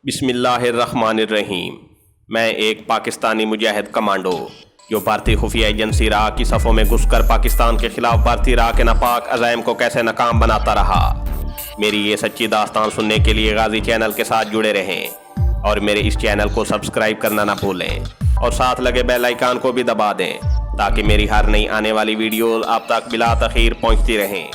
بسم اللہ الرحمن الرحیم۔ میں ایک پاکستانی مجاہد کمانڈو جو بھارتی خفیہ ایجنسی را کی صفوں میں گھس کر پاکستان کے خلاف بھارتی را کے ناپاک عزائم کو کیسے ناکام بناتا رہا۔ میری یہ سچی داستان سننے کے لیے غازی چینل کے ساتھ جڑے رہیں اور میرے اس چینل کو سبسکرائب کرنا نہ بھولیں اور ساتھ لگے بیل آئیکن کو بھی دبا دیں تاکہ میری ہر نئی آنے والی ویڈیوز آپ تک بلا تاخیر پہنچتی رہیں۔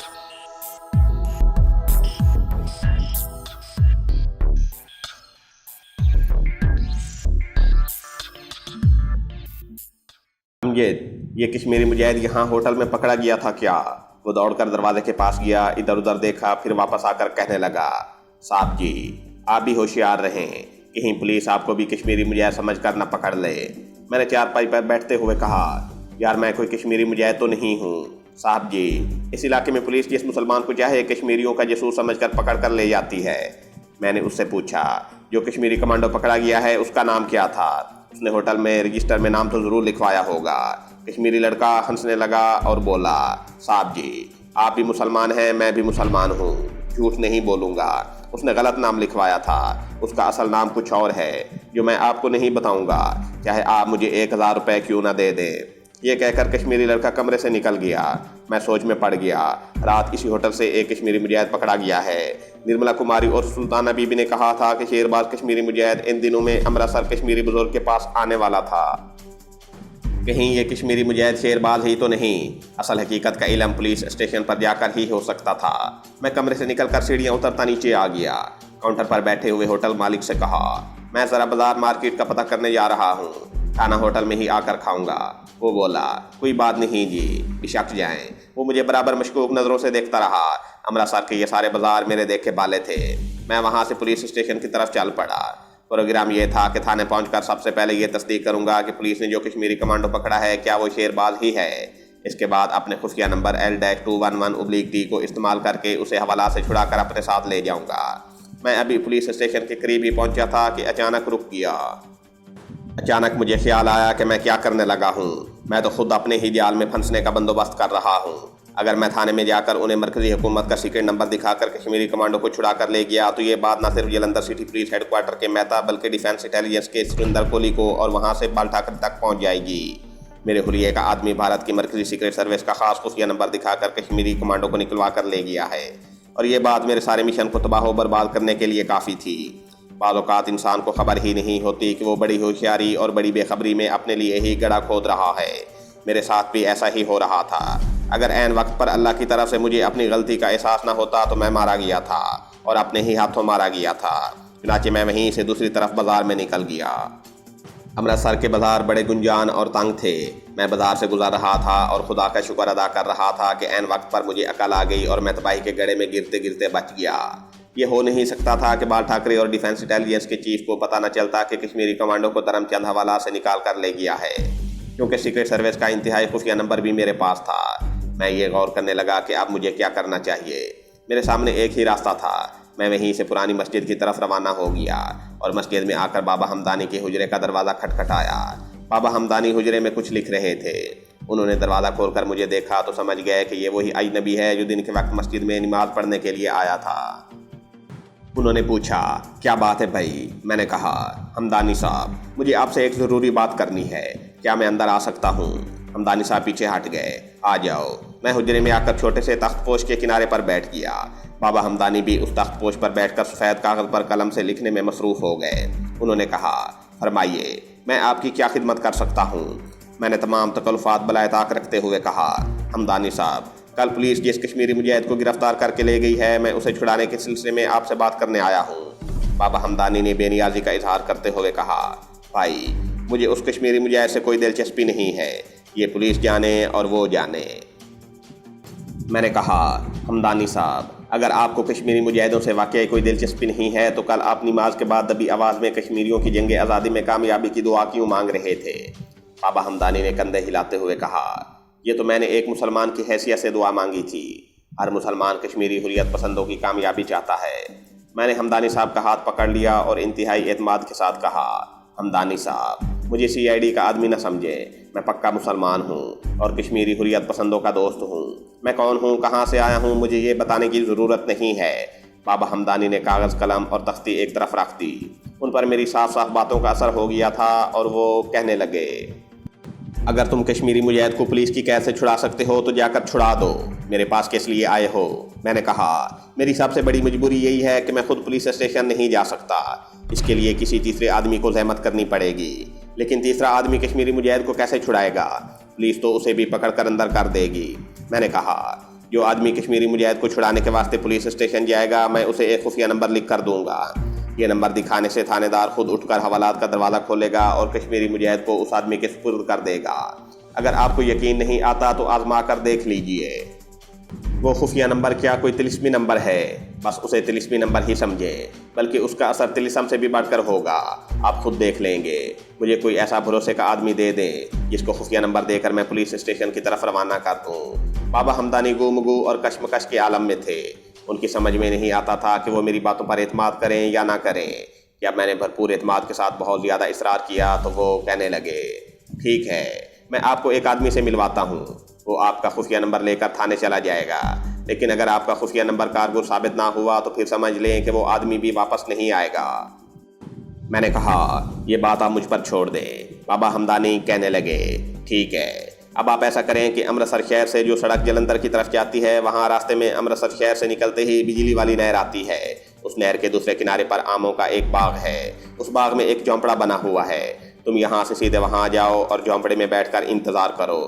یہ کشمیری مجاہد یہاں ہوٹل میں پکڑا گیا تھا کیا؟ وہ دوڑ کر دروازے کے پاس گیا، ادھر ادھر دیکھا، پھر واپس آ کر کہنے لگا، صاحب جی آپ بھی ہوشیار رہیں، کہیں پولیس آپ کو بھی کشمیری مجاہد سمجھ کر نہ پکڑ لے۔ میں نے چارپائی پر بیٹھتے ہوئے کہا، یار میں کوئی کشمیری مجاہد تو نہیں ہوں صاحب جی، اس علاقے میں پولیس جس مسلمان کو چاہے کشمیریوں کا جاسوس سمجھ کر پکڑ کر لے جاتی ہے۔ میں نے اس سے پوچھا، جو کشمیری کمانڈو پکڑا گیا ہے اس کا نام کیا تھا؟ اس نے ہوٹل میں رجسٹر میں نام تو ضرور لکھوایا ہوگا۔ کشمیری لڑکا ہنسنے لگا اور بولا، صاحب جی آپ بھی مسلمان ہیں، میں بھی مسلمان ہوں، جھوٹ نہیں بولوں گا، اس نے غلط نام لکھوایا تھا، اس کا اصل نام کچھ اور ہے جو میں آپ کو نہیں بتاؤں گا، چاہے آپ مجھے 1000 روپے کیوں نہ دے دیں۔ یہ کہہ کر کشمیری لڑکا کمرے سے نکل گیا۔ میں سوچ میں پڑ گیا، رات اسی ہوٹل سے ایک کشمیری مجاہد پکڑا گیا ہے۔ نرملا کماری اور سلطانہ بی بی نے کہا تھا کہ شیرباز کشمیری مجاہد ان دنوں میں امرتسر کشمیری بزرگ کے پاس آنے والا تھا۔ کہیں یہ کشمیری مجاہد شیرباز ہی تو نہیں؟ اصل حقیقت کا علم پولیس اسٹیشن پر جا کر ہی ہو سکتا تھا۔ میں کمرے سے نکل کر سیڑھیاں اترتا نیچے آ گیا۔ کاؤنٹر پر بیٹھے ہوئے ہوٹل مالک سے کہا، میں ذرا بازار مارکیٹ کا پتہ کرنے جا رہا ہوں، کھانا ہوٹل میں ہی آ کر کھاؤں گا۔ وہ بولا، کوئی بات نہیں جی، بشک جائیں۔ وہ مجھے برابر مشکوک نظروں سے دیکھتا رہا۔ امرتسر کے یہ سارے بازار میرے دیکھے بالے تھے۔ میں وہاں سے پولیس اسٹیشن کی طرف چل پڑا۔ پروگرام یہ تھا کہ تھانے پہنچ کر سب سے پہلے یہ تصدیق کروں گا کہ پولیس نے جو کشمیری کمانڈو پکڑا ہے کیا وہ شیرباز ہی ہے۔ اس کے بعد اپنے خفیہ نمبر L-211/T کو استعمال کر کے اسے حوالہ سے چھڑا کر اپنے ساتھ لے جاؤں گا۔ میں ابھی پولیس اسٹیشن کے قریب ہی پہنچا تھا کہ اچانک رک گیا۔ اچانک مجھے خیال آیا کہ میں کیا کرنے لگا ہوں۔ میں تو خود اپنے ہی جال میں پھنسنے کا بندوبست کر رہا ہوں۔ اگر میں تھانے میں جا کر انہیں مرکزی حکومت کا سیکرٹ نمبر دکھا کر کشمیری کمانڈو کو چھڑا کر لے گیا تو یہ بات نہ صرف Jalandhar city police headquarter کے مہتا بلکہ ڈیفینس انٹیلیجنس کے سریندر کوہلی کو اور وہاں سے بال ٹھاکر تک پہنچ جائے گی۔ میرے حلیے کا آدمی بھارت کی مرکزی سیکرٹ سروس کا خاص خفیہ نمبر دکھا کر کشمیری کمانڈو کو نکلوا کر لے گیا ہے، اور یہ بات میرے سارے مشن کو تباہ و برباد کرنے کے لیے کافی تھی۔ بعض اوقات انسان کو خبر ہی نہیں ہوتی کہ وہ بڑی ہوشیاری اور بڑی بے خبری میں اپنے لیے ہی گڑھا کھود رہا ہے۔ میرے ساتھ بھی ایسا ہی ہو رہا تھا۔ اگر عین وقت پر اللہ کی طرف سے مجھے اپنی غلطی کا احساس نہ ہوتا تو میں مارا گیا تھا، اور اپنے ہی ہاتھوں مارا گیا تھا۔ چنانچہ میں وہیں سے دوسری طرف بازار میں نکل گیا۔ امرتسر کے بازار بڑے گنجان اور تنگ تھے۔ میں بازار سے گزر رہا تھا اور خدا کا شکر ادا کر رہا تھا کہ عین وقت پر مجھے عقل آ گئی اور میں تباہی کے گڑھے میں گرتے گرتے بچ گیا۔ یہ ہو نہیں سکتا تھا کہ بال ٹھاکرے اور ڈیفینس انٹیلیجنس کے چیف کو پتہ نہ چلتا کہ کشمیری کمانڈو کو دھرم چند حوالہ سے نکال کر لے گیا ہے، کیونکہ سیکرٹ سروس کا انتہائی خفیہ نمبر بھی میرے پاس تھا۔ میں یہ غور کرنے لگا کہ اب مجھے کیا کرنا چاہیے۔ میرے سامنے ایک ہی راستہ تھا۔ میں وہیں سے پرانی مسجد کی طرف روانہ ہو گیا اور مسجد میں آ کر بابا ہمدانی کے حجرے کا دروازہ کھٹکھٹایا۔ بابا ہمدانی حجرے میں کچھ لکھ رہے تھے۔ انہوں نے دروازہ کھول کر مجھے دیکھا تو سمجھ گئے کہ یہ وہی اجنبی ہے جو دن کے وقت مسجد میں نماز پڑھنے کے لیے آیا تھا۔ انہوں نے پوچھا، کیا بات ہے بھائی؟ میں نے کہا، ہمدانی صاحب مجھے آپ سے ایک ضروری بات کرنی ہے، کیا میں اندر آ سکتا ہوں؟ ہمدانی صاحب پیچھے ہٹ گئے۔ آ جاؤ۔ میں حجرے میں آ کر چھوٹے سے تخت پوش کے کنارے پر بیٹھ گیا۔ بابا ہمدانی بھی اس تخت پوش پر بیٹھ کر سفید کاغذ پر قلم سے لکھنے میں مصروف ہو گئے۔ انہوں نے کہا، فرمائیے میں آپ کی کیا خدمت کر سکتا ہوں؟ میں نے تمام تکلفات بالائے طاق رکھتے ہوئے کہا، ہمدانی صاحب کل پولیس جس کشمیری مجاہد کو گرفتار کر کے لے گئی ہے میں اسے چھڑانے کے سلسلے میں آپ سے بات کرنے آیا ہوں۔ بابا ہمدانی نے بے نیازی کا اظہار کرتے ہوئے کہا، بھائی مجھے اس کشمیری مجاہد سے کوئی دلچسپی نہیں ہے، یہ پولیس جانے اور وہ جانے۔ میں نے کہا، ہمدانی صاحب اگر آپ کو کشمیری مجاہدوں سے واقعی کوئی دلچسپی نہیں ہے تو کل آپ نماز کے بعد دبی آواز میں کشمیریوں کی جنگ آزادی میں کامیابی کی دعا کیوں مانگ رہے تھے؟ بابا ہمدانی نے کندھے ہلاتے ہوئے کہا، یہ تو میں نے ایک مسلمان کی حیثیت سے دعا مانگی تھی۔ ہر مسلمان کشمیری حریت پسندوں کی کامیابی چاہتا ہے۔ میں نے ہمدانی صاحب کا ہاتھ پکڑ لیا اور انتہائی اعتماد کے ساتھ کہا، ہمدانی صاحب مجھے CID کا آدمی نہ سمجھے، میں پکا مسلمان ہوں اور کشمیری حریت پسندوں کا دوست ہوں۔ میں کون ہوں، کہاں سے آیا ہوں، مجھے یہ بتانے کی ضرورت نہیں ہے۔ بابا ہمدانی نے کاغذ قلم اور تختی ایک طرف رکھ دی۔ ان پر میری صاف صاف باتوں کا اثر ہو گیا تھا اور وہ کہنے لگے، اگر تم کشمیری مجاہد کو پولیس کی قید سے چھڑا سکتے ہو تو جا کر چھڑا دو، میرے پاس کس لیے آئے ہو؟ میں نے کہا، میری سب سے بڑی مجبوری یہی ہے کہ میں خود پولیس اسٹیشن نہیں جا سکتا، اس کے لیے کسی تیسرے آدمی کو زحمت کرنی پڑے گی، لیکن تیسرا آدمی کشمیری مجاہد کو کیسے چھڑائے گا؟ پولیس تو اسے بھی پکڑ کر اندر کر دے گی۔ میں نے کہا، جو آدمی کشمیری مجاہد کو چھڑانے کے واسطے پولیس اسٹیشن جائے گا میں اسے ایک خفیہ نمبر لکھ کر دوں گا، یہ نمبر دکھانے سے تھانے دار خود اٹھ کر حوالات کا دروازہ کھولے گا اور کشمیری مجاہد کو اس آدمی کے سپرد کر دے گا۔ اگر آپ کو یقین نہیں آتا تو آزما کر دیکھ لیجئے، وہ خفیہ نمبر کیا کوئی طلسمی نمبر ہے، بس اسے طلسمی نمبر ہی سمجھے، بلکہ اس کا اثر طلسم سے بھی بڑھ کر ہوگا، آپ خود دیکھ لیں گے۔ مجھے کوئی ایسا بھروسے کا آدمی دے دیں جس کو خفیہ نمبر دے کر میں پولیس اسٹیشن کی طرف روانہ کر دوں۔ بابا ہمدانی گو اور کشمکش کے عالم میں تھے، ان کی سمجھ میں نہیں آتا تھا کہ وہ میری باتوں پر اعتماد کریں یا نہ کریں۔ جب میں نے بھرپور اعتماد کے ساتھ بہت زیادہ اصرار کیا تو وہ کہنے لگے، ٹھیک ہے، میں آپ کو ایک آدمی سے ملواتا ہوں، وہ آپ کا خفیہ نمبر لے کر تھانے چلا جائے گا، لیکن اگر آپ کا خفیہ نمبر کارگر ثابت نہ ہوا تو پھر سمجھ لیں کہ وہ آدمی بھی واپس نہیں آئے گا۔ میں نے کہا، یہ بات آپ مجھ پر چھوڑ دیں۔ بابا ہمدانی کہنے لگے، ٹھیک ہے، اب آپ ایسا کریں کہ امرتسر شہر سے جو سڑک جلندھر کی طرف جاتی ہے، وہاں راستے میں امرتسر شہر سے نکلتے ہی بجلی والی نہر آتی ہے، اس نہر کے دوسرے کنارے پر آموں کا ایک باغ ہے، اس باغ میں ایک جھونپڑا بنا ہوا ہے، تم یہاں سے سیدھے وہاں جاؤ اور جھونپڑے میں بیٹھ کر انتظار کرو،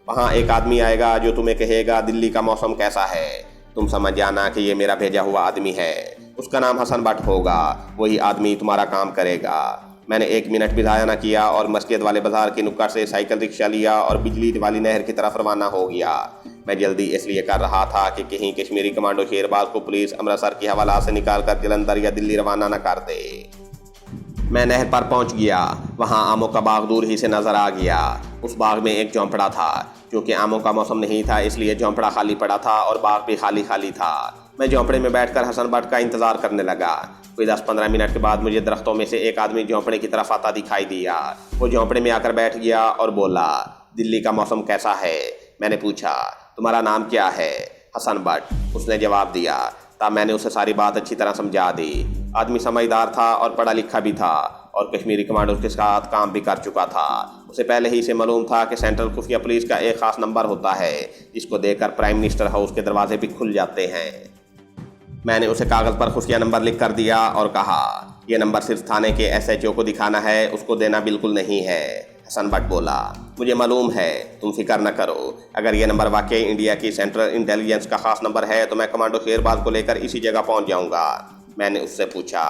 وہاں ایک آدمی آئے گا جو تمہیں کہے گا دلی کا موسم کیسا ہے، تم سمجھ جانا کہ یہ میرا بھیجا ہوا آدمی ہے، اس کا نام حسن بٹ ہوگا، وہی آدمی تمہارا کام کرے گا۔ میں نے 1 منٹ بھی ضائع نہ کیا اور مسجد والے بازار کی نکڑ سے سائیکل رکشہ لیا اور بجلی والی نہر کی طرف روانہ ہو گیا۔ میں جلدی اس لیے کر رہا تھا کہ کہیں کشمیری کمانڈو شیرباز کو پولیس امرتسر کی حوالات سے نکال کر جلندھر یا دلی روانہ نہ کر دے۔ میں نہر پر پہنچ گیا، وہاں آموں کا باغ دور ہی سے نظر آ گیا، اس باغ میں ایک جھونپڑا تھا، کیونکہ آموں کا موسم نہیں تھا اس لیے جھونپڑا خالی پڑا تھا اور باغ بھی خالی خالی تھا۔ میں جھونپڑے میں بیٹھ کر حسن بٹ کا انتظار کرنے لگا۔ کوئی 10-15 منٹ کے بعد مجھے درختوں میں سے ایک آدمی جھونپڑے کی طرف آتا دکھائی دیا، وہ جھونپڑے میں آ کر بیٹھ گیا اور بولا، دلی کا موسم کیسا ہے؟ میں نے پوچھا، تمہارا نام کیا ہے؟ حسن بٹ، اس نے جواب دیا۔ تب میں نے اسے ساری بات اچھی طرح سمجھا دی۔ آدمی سمجھدار تھا اور پڑھا لکھا بھی تھا اور کشمیری کمانڈو کے ساتھ کام بھی کر چکا تھا، اسے پہلے ہی سے معلوم تھا کہ سینٹرل خفیہ پولیس کا ایک خاص نمبر ہوتا ہے جس کو دیکھ کر پرائم منسٹر ہاؤس کے دروازے بھی کھل جاتے ہیں۔ میں نے اسے کاغذ پر خفیہ نمبر لکھ کر دیا اور کہا، یہ نمبر صرف تھانے کے SHO کو دکھانا ہے، اس کو دینا بالکل نہیں ہے۔ حسن بٹ بولا، مجھے معلوم ہے، تم فکر نہ کرو، اگر یہ نمبر واقعی انڈیا کی سینٹرل انٹیلیجنس کا خاص نمبر ہے تو میں کمانڈو شیرباز کو لے کر اسی جگہ پہنچ جاؤں گا۔ میں نے اس سے پوچھا،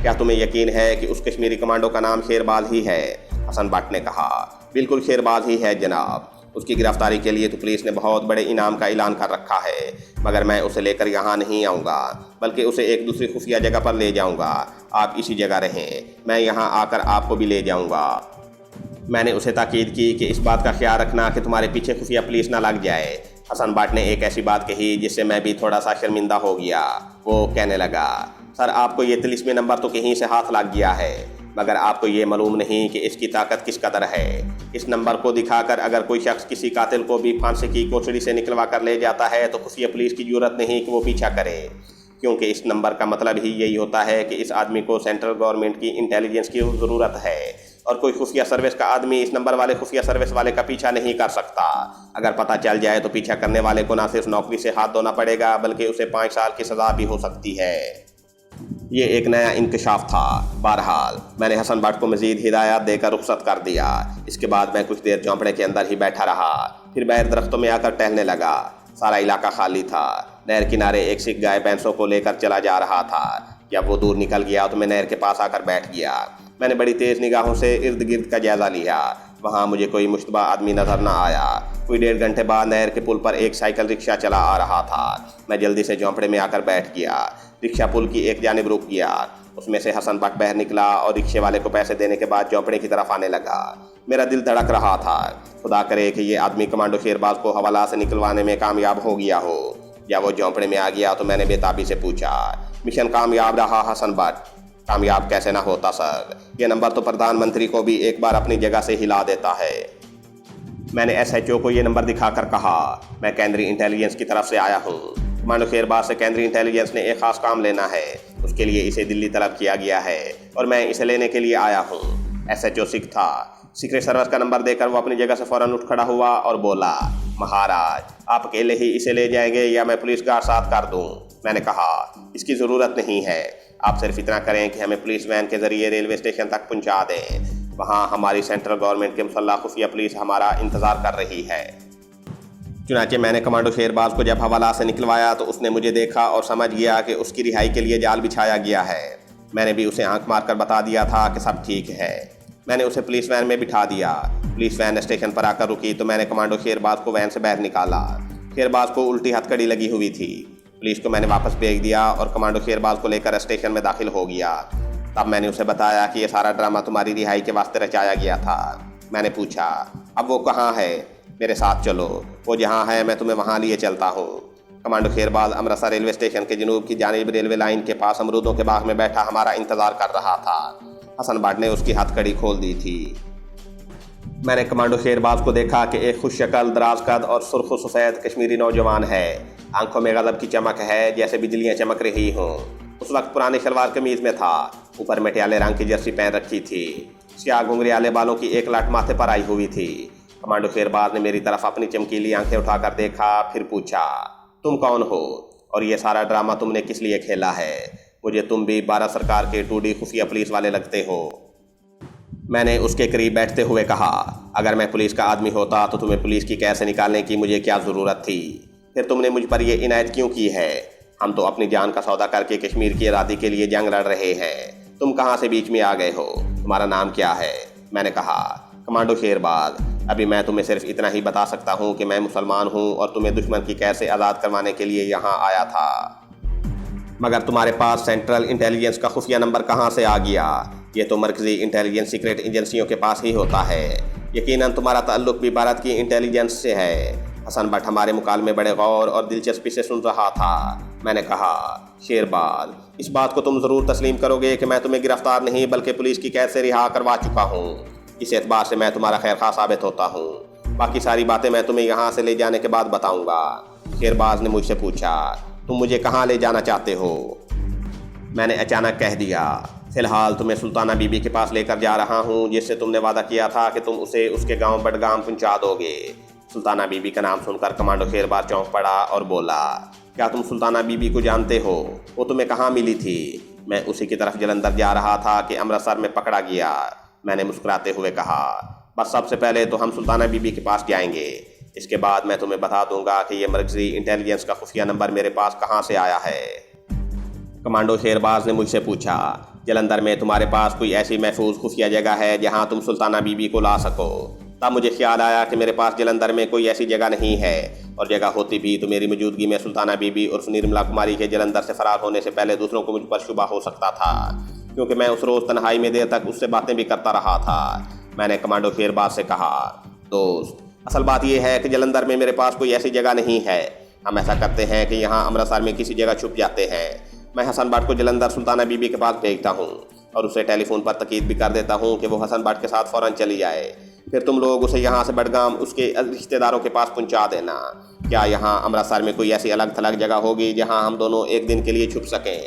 کیا تمہیں یقین ہے کہ اس کشمیری کمانڈو کا نام شیرباز ہی ہے؟ حسن بٹ نے کہا، بالکل شیرباز ہی ہے جناب، اس کی گرفتاری کے لیے تو پولیس نے بہت بڑے انعام کا اعلان کر رکھا ہے، مگر میں اسے لے کر یہاں نہیں آؤں گا، بلکہ اسے ایک دوسری خفیہ جگہ پر لے جاؤں گا، آپ اسی جگہ رہیں، میں یہاں آ کر آپ کو بھی لے جاؤں گا۔ میں نے اسے تاکید کی کہ اس بات کا خیال رکھنا کہ تمہارے پیچھے خفیہ پولیس نہ لگ جائے۔ حسن بٹ نے ایک ایسی بات کہی جس سے میں بھی تھوڑا سا شرمندہ ہو گیا۔ وہ کہنے لگا، سر آپ کو یہ طلسمی نمبر تو کہیں سے ہاتھ لگ گیا ہے، مگر آپ کو یہ معلوم نہیں کہ اس کی طاقت کس قدر ہے۔ اس نمبر کو دکھا کر اگر کوئی شخص کسی قاتل کو بھی پھانسی کی کوٹڑی سے نکلوا کر لے جاتا ہے تو خفیہ پولیس کی ضرورت نہیں کہ وہ پیچھا کرے، کیونکہ اس نمبر کا مطلب ہی یہی ہوتا ہے کہ اس آدمی کو سینٹرل گورنمنٹ کی انٹیلیجنس کی ضرورت ہے، اور کوئی خفیہ سروس کا آدمی اس نمبر والے خفیہ سروس والے کا پیچھا نہیں کر سکتا۔ اگر پتہ چل جائے تو پیچھا کرنے والے کو نہ صرف نوکری سے ہاتھ دھونا پڑے گا بلکہ اسے 5 سال کی سزا بھی ہو سکتی ہے۔ یہ ایک نیا انکشاف تھا۔ بہرحال میں نے حسن بٹ کو مزید ہدایات دے کر رخصت کر دیا۔ اس کے بعد میں کچھ دیر جھونپڑے کے اندر ہی بیٹھا رہا، پھر باہر درختوں میں آ کر ٹہلنے لگا۔ سارا علاقہ خالی تھا، نہر کنارے ایک سکھ گائے بھینسوں کو لے کر چلا جا رہا تھا۔ جب وہ دور نکل گیا تو میں نہر کے پاس آ کر بیٹھ گیا۔ میں نے بڑی تیز نگاہوں سے ارد گرد کا جائزہ لیا، وہاں مجھے کوئی مشتبہ آدمی نظر نہ آیا۔ کوئی 1.5 گھنٹے بعد نہر کے پل پر ایک سائیکل رکشہ چلا آ رہا تھا۔ میں جلدی سے جھونپڑے میں آ کر بیٹھ گیا۔ رکشہ پل کی ایک جانب رک گیا، اس میں سے حسن بٹ باہر نکلا اور رکشے والے کو پیسے دینے کے بعد جھونپڑے کی طرف آنے لگا۔ میرا دل دھڑک رہا تھا، خدا کرے کہ یہ آدمی کمانڈو شیرباز کو حوالہ سے نکلوانے میں کامیاب ہو گیا ہو۔ جب وہ جھونپڑے میں آ گیا تو میں نے بے تابی سے پوچھا، مشن کامیاب رہا حسن بٹ؟ کامیاب کیسے نہ ہوتا سر، یہ نمبر تو پردھان منتری کو بھی ایک بار اپنی جگہ سے ہلا دیتا ہے۔ میں نے SHO کو یہ نمبر دکھا کر کہا، میں کیندری انٹیلیجنس کی طرف سے آیا ہوں، کمانڈو شیرباز سے کیندری انٹیلیجنس نے ایک خاص کام لینا ہے، اس کے لیے اسے دلی طلب کیا گیا ہے اور میں اسے لینے کے لیے آیا ہوں۔ SHO سکھ تھا۔ سیکرٹ سروس کا نمبر دے کر وہ اپنی جگہ سے فوراً اٹھ کھڑا ہوا اور بولا، مہاراج آپ اکیلے ہی اسے لے جائیں گے یا میں پولیس گارڈ ساتھ کر دوں؟ میں نے کہا، اس کی ضرورت نہیں ہے، آپ صرف اتنا کریں کہ ہمیں پولیس وین کے ذریعے ریلوے اسٹیشن تک پہنچا دیں، وہاں ہماری سینٹرل گورنمنٹ کے مسلح خفیہ پولیس ہمارا انتظار کر رہی ہے۔ چنانچہ میں نے کمانڈو شیرباز کو جب حوالہ سے نکلوایا تو اس نے مجھے دیکھا اور سمجھ گیا کہ اس کی رہائی کے لیے جال بچھایا گیا ہے۔ میں نے بھی اسے آنکھ مار کر بتا دیا تھا کہ سب ٹھیک ہے۔ میں نے اسے پولیس وین میں بٹھا دیا۔ پولیس وین اسٹیشن پر آ کر رکی تو میں نے کمانڈو شیرباز کو وین سے باہر نکالا۔ شیرباز کو الٹی ہتھکڑی لگی ہوئی تھی۔ پولیس کو میں نے واپس بھیج دیا اور کمانڈو شیرباز کو لے کر اسٹیشن میں داخل ہو گیا۔ تب میں نے اسے بتایا کہ یہ سارا ڈرامہ تمہاری رہائی کے واسطے رچایا گیا تھا۔ میں نے پوچھا، اب وہ کہاں ہے؟ میرے ساتھ چلو، وہ جہاں ہے میں تمہیں وہاں لیے چلتا ہوں۔ کمانڈو شیرباز امرتسر ریلوے اسٹیشن کے جنوب کی جانب ریلوے لائن کے پاس امرودوں کے باغ میں بیٹھا ہمارا انتظار کر رہا تھا۔ حسن بٹ نے اس کی ہتھکڑی کھول دی تھی۔ میں نے کمانڈو شیرباز کو دیکھا کہ ایک خوش شکل، دراز قد اور سرخ و سفید کشمیری نوجوان ہے۔ آنکھوں میں غضب کی چمک ہے جیسے بجلیاں چمک رہی ہوں۔ اس وقت پرانی شلوار قمیض میں تھا، اوپر مٹیالے رنگ کی جرسی پہن رکھی تھی۔ سیاہ گھنگریالے بالوں کی ایک لٹ ماتھے پر آئی ہوئی تھی۔ کمانڈو شیرباز نے میری طرف اپنی چمکیلی آنکھیں اٹھا کر دیکھا، پھر پوچھا، تم کون ہو اور یہ سارا ڈرامہ تم نے کس لیے کھیلا ہے؟ مجھے تم بھی بھارت سرکار کے 2D خفیہ پولیس والے لگتے ہو۔ میں نے اس کے قریب بیٹھتے ہوئے کہا، اگر میں پولیس کا آدمی ہوتا تو تمہیں پولیس کی قید سے نکالنے کی مجھے کیا ضرورت تھی؟ پھر تم نے مجھ پر یہ عنایت کیوں کی ہے؟ ہم تو اپنی جان کا سودا کر کے کشمیر کی آزادی کے لیے جنگ لڑ رہے ہیں، تم کہاں سے بیچ میں آ گئے ہو؟ تمہارا نام کیا ہے؟ میں نے کہا، کمانڈو شیرباز۔ ابھی میں تمہیں صرف اتنا ہی بتا سکتا ہوں کہ میں مسلمان ہوں اور تمہیں دشمن کی قید سے آزاد کروانے کے لیے یہاں آیا تھا۔ مگر تمہارے پاس سینٹرل انٹیلیجنس کا خفیہ نمبر کہاں سے آ گیا؟ یہ تو مرکزی انٹیلیجنس سیکرٹ ایجنسیوں کے پاس ہی ہوتا ہے۔ یقیناً تمہارا تعلق بھی بھارت کی انٹیلیجنس سے ہے۔ حسن بٹ ہمارے مکالمے بڑے غور اور دلچسپی سے سن رہا تھا۔ میں نے کہا، شیرباز، اس بات کو تم ضرور تسلیم کرو گے کہ میں تمہیں گرفتار نہیں بلکہ پولیس کی قید سے رہا کروا چکا ہوں۔ اس اعتبار سے میں تمہارا خیر خواہ ثابت ہوتا ہوں۔ باقی ساری باتیں میں تمہیں یہاں سے لے جانے کے بعد بتاؤں گا۔ شیرباز نے مجھ سے پوچھا، تم مجھے کہاں لے جانا چاہتے ہو؟ میں نے اچانک کہہ دیا، فی الحال تمہیں سلطانہ بی بی کے پاس لے کر جا رہا ہوں، جس سے تم نے وعدہ کیا تھا کہ تم اسے اس کے گاؤں بڈگام پہنچا دو گے۔ سلطانہ بی بی کا نام سن کر کمانڈو شیرباز چونک پڑا اور بولا، کیا تم سلطانہ بی بی کو جانتے ہو؟ وہ تمہیں کہاں ملی تھی؟ میں اسی کی طرف جلندر جا رہا تھا کہ امرتسر میں پکڑا گیا۔ میں نے مسکراتے ہوئے کہا، بس سب سے پہلے تو ہم سلطانہ بی بی کے پاس جائیں گے، اس کے بعد میں تمہیں بتا دوں گا کہ یہ مرکزی انٹیلیجنس کا خفیہ نمبر میرے پاس کہاں سے آیا ہے۔ کمانڈو شیرباز نے مجھ سے پوچھا، جلندر میں تمہارے پاس کوئی ایسی محفوظ خفیہ جگہ ہے جہاں تم سلطانہ بی بی کو لا سکو؟ تب مجھے خیال آیا کہ میرے پاس جلندر میں کوئی ایسی جگہ نہیں ہے، اور جگہ ہوتی بھی تو میری موجودگی میں سلطانہ بی بی عرف نرملا کماری کے جلندر سے فرار ہونے سے پہلے دوسروں کو مجھ پر شبہ ہو سکتا تھا، کیونکہ میں اس روز تنہائی میں دیر تک اس سے باتیں بھی کرتا رہا تھا۔ میں نے کمانڈو شیرباز سے کہا، دوست، اصل بات یہ ہے کہ جلندر میں میرے پاس کوئی ایسی جگہ نہیں ہے۔ ہم ایسا کرتے ہیں کہ یہاں امرتسر میں کسی جگہ چھپ جاتے ہیں۔ میں حسن بٹ کو جلندر سلطانہ بی بی کے پاس بھیجتا ہوں اور اسے ٹیلی فون پر تاکید بھی کر دیتا ہوں کہ وہ حسن بٹ کے ساتھ فوراً چلی جائے۔ پھر تم لوگ اسے یہاں سے بڈگام اس کے رشتہ داروں کے پاس پہنچا دینا۔ کیا یہاں امرتسر میں کوئی ایسی الگ تھلگ جگہ ہوگی جہاں ہم دونوں ایک دن کے لیے چھپ سکیں؟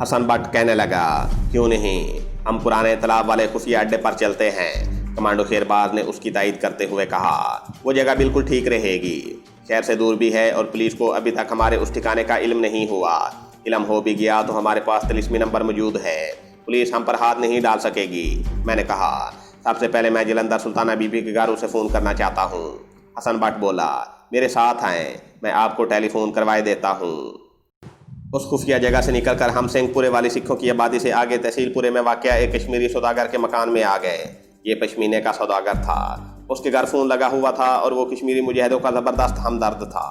حسن بٹ کہنے لگا، کیوں نہیں، ہم پرانے تالاب والے خفیہ اڈے پر چلتے ہیں۔ کمانڈو شیرباز نے اس کی تائید کرتے ہوئے کہا، وہ جگہ بالکل ٹھیک رہے گی، شہر سے دور بھی ہے اور پولیس کو ابھی تک ہمارے اس ٹھکانے کا علم نہیں ہوا۔ علم ہو بھی گیا تو ہمارے پاس طلسمی نمبر موجود ہے، پولیس ہم پر ہاتھ نہیں ڈال سکے گی۔ میں نے کہا، سب سے پہلے میں جلندر سلطانہ بی بی کے گھر اسے فون کرنا چاہتا ہوں۔ حسن بٹ بولا، میرے ساتھ آئیں، میں آپ کو ٹیلی فون کروائے دیتا ہوں۔ اس خفیہ جگہ سے نکل کر ہم سنگھ پورے والی سکھوں کی آبادی سے آگے تحصیل پورے میں واقع ایک کشمیری سوداگر کے مکان میں آ گئے۔ یہ پشمینے کا سوداگر تھا، اس کے گھر فون لگا ہوا تھا اور وہ کشمیری مجاہدوں کا زبردست ہمدرد تھا۔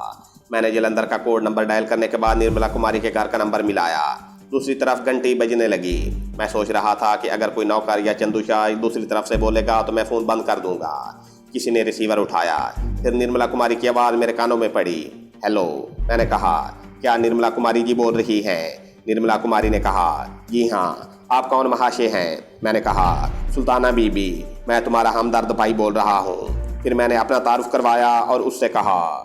میں نے جلندر کا کوڈ نمبر ڈائل کرنے کے بعد نرملا کماری کے گھر کا نمبر ملایا۔ دوسری طرف گھنٹی بجنے لگی۔ میں سوچ رہا تھا کہ اگر کوئی نوکر یا چندو شاہ دوسری طرف سے بولے گا تو میں فون بند کر دوں گا۔ کسی نے ریسیور اٹھایا، پھر نرملا کماری کی آواز میرے کانوں میں پڑی۔ ہیلو، میں نے کہا، کیا نرملا کماری جی بول رہی ہیں؟ نرملا کماری نے کہا، جی ہاں، آپ کون مہاشے ہیں؟ میں نے کہا، سلطانہ بی بی، میں تمہارا ہمدرد بھائی بول رہا ہوں۔ پھر میں نے اپنا تعارف کروایا اور اس سے کہا،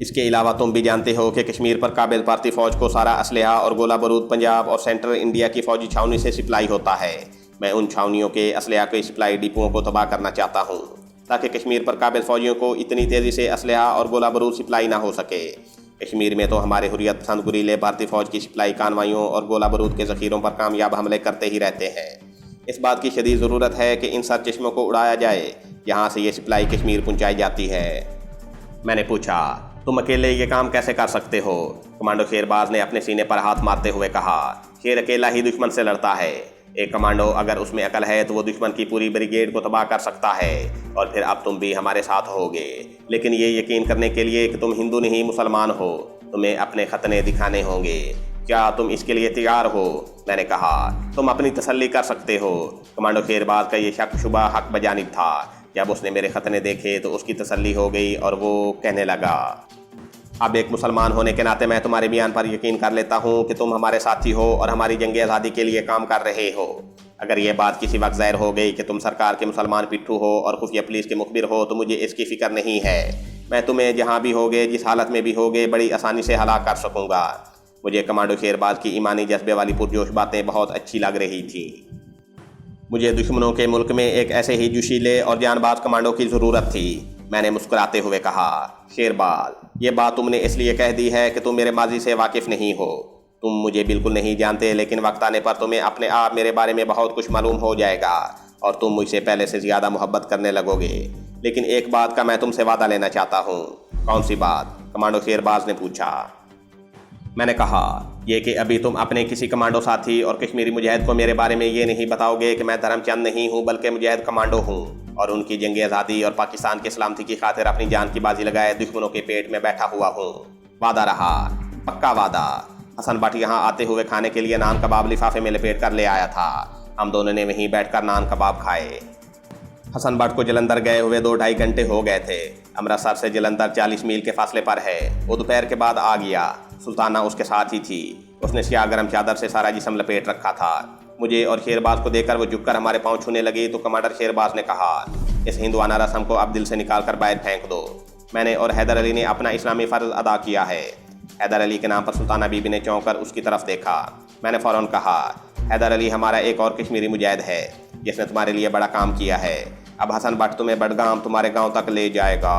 اس کے علاوہ تم بھی جانتے ہو کہ کشمیر پر قابض بھارتی فوج کو سارا اسلحہ اور گولہ بارود پنجاب اور سینٹرل انڈیا کی فوجی چھاؤنی سے سپلائی ہوتا ہے۔ میں ان چھاؤنیوں کے اسلحہ کے سپلائی ڈپوؤں کو تباہ کرنا چاہتا ہوں تاکہ کشمیر پر قابض فوجیوں کو اتنی تیزی سے اسلحہ اور گولہ بارود سپلائی نہ ہو سکے۔ کشمیر میں تو ہمارے حریت پسند گریلے بھارتی فوج کی سپلائی کانوائیوں اور گولہ بارود کے ذخیروں پر کامیاب حملے کرتے ہی رہتے ہیں۔ اس بات کی شدید ضرورت ہے کہ ان سرچشموں کو اڑایا جائے جہاں سے یہ سپلائی کشمیر پہنچائی جاتی ہے۔ میں نے پوچھا، تم اکیلے یہ کام کیسے کر سکتے ہو؟ کمانڈو شیرباز نے اپنے سینے پر ہاتھ مارتے ہوئے کہا، شیر اکیلا ہی دشمن سے لڑتا ہے۔ ایک کمانڈو اگر اس میں عقل ہے تو وہ دشمن کی پوری بریگیڈ کو تباہ کر سکتا ہے، اور پھر اب تم بھی ہمارے ساتھ ہوگے۔ لیکن یہ یقین کرنے کے لیے کہ تم ہندو نہیں مسلمان ہو، تمہیں اپنے ختنے دکھانے ہوں گے۔ کیا تم اس کے لیے تیار ہو؟ میں نے کہا، تم اپنی تسلی کر سکتے ہو۔ کمانڈو شیرباز کا یہ شک شبہ حق بجانب تھا۔ جب اس نے میرے ختنے دیکھے تو اس کی تسلی ہو گئی اور وہ کہنے لگا، اب ایک مسلمان ہونے کے ناطے میں تمہارے بیان پر یقین کر لیتا ہوں کہ تم ہمارے ساتھی ہو اور ہماری جنگ آزادی کے لیے کام کر رہے ہو۔ اگر یہ بات کسی وقت ظاہر ہو گئی کہ تم سرکار کے مسلمان پٹھو ہو اور خفیہ پولیس کے مخبر ہو تو مجھے اس کی فکر نہیں ہے۔ میں تمہیں جہاں بھی ہوگے، جس حالت میں بھی ہوگے، بڑی آسانی سے ہلاک کر سکوں گا۔ مجھے کمانڈو شیرباز کی ایمانی جذبے والی پرجوش باتیں بہت اچھی لگ رہی تھیں۔ مجھے دشمنوں کے ملک میں ایک ایسے ہی جوشیلے اور جان باز کمانڈو کی ضرورت تھی۔ میں نے مسکراتے ہوئے کہا، شیرباز، یہ بات تم نے اس لیے کہہ دی ہے کہ تم میرے ماضی سے واقف نہیں ہو۔ تم مجھے بالکل نہیں جانتے، لیکن وقت آنے پر تمہیں اپنے آپ میرے بارے میں بہت کچھ معلوم ہو جائے گا اور تم مجھ سے پہلے سے زیادہ محبت کرنے لگو گے۔ لیکن ایک بات کا میں تم سے وعدہ لینا چاہتا ہوں۔ کون سی بات؟ کمانڈو شیرباز نے پوچھا۔ میں نے کہا، یہ کہ ابھی تم اپنے کسی کمانڈو ساتھی اور کشمیری مجاہد کو میرے بارے میں یہ نہیں بتاؤ گے کہ میں دھرم چند نہیں ہوں بلکہ مجاہد کمانڈو ہوں، اور ان کی جنگ آزادی اور پاکستان کی سلامتی کی خاطر اپنی جان کی بازی لگائے دشمنوں کے پیٹ میں بیٹھا ہوا ہوں۔ وعدہ رہا، پکا وعدہ۔ حسن بٹ یہاں آتے ہوئے کھانے کے لیے نان کباب لفافے میں لپیٹ کر لے آیا تھا۔ ہم دونوں نے وہیں بیٹھ کر نان کباب کھائے۔ حسن بٹ کو جلندھر گئے ہوئے 2-2.5 گھنٹے ہو گئے تھے۔ امرتسر سے جلندھر 40 میل کے فاصلے پر ہے۔ وہ دوپہر کے بعد آ گیا۔ سلطانہ اس کے ساتھ ہی تھی۔ اس نے سیاہ گرم چادر سے سارا جسم لپیٹ رکھا تھا۔ مجھے اور شیرباز کو دیکھ کر وہ جھک کر ہمارے پاؤں چھونے لگی تو کمانڈر شیرباز نے کہا، اس ہندوانہ رسم کو اب دل سے نکال کر باہر پھینک دو۔ میں نے اور حیدر علی نے اپنا اسلامی فرض ادا کیا ہے۔ حیدر علی کے نام پر سلطانہ بی بی نے چونک کر اس کی طرف دیکھا۔ میں نے فوراً کہا، حیدر علی ہمارا ایک اور کشمیری مجاہد ہے جس نے تمہارے لیے بڑا کام کیا ہے۔ اب حسن بٹ تمہیں بڈگام تمہارے گاؤں تک لے جائے گا۔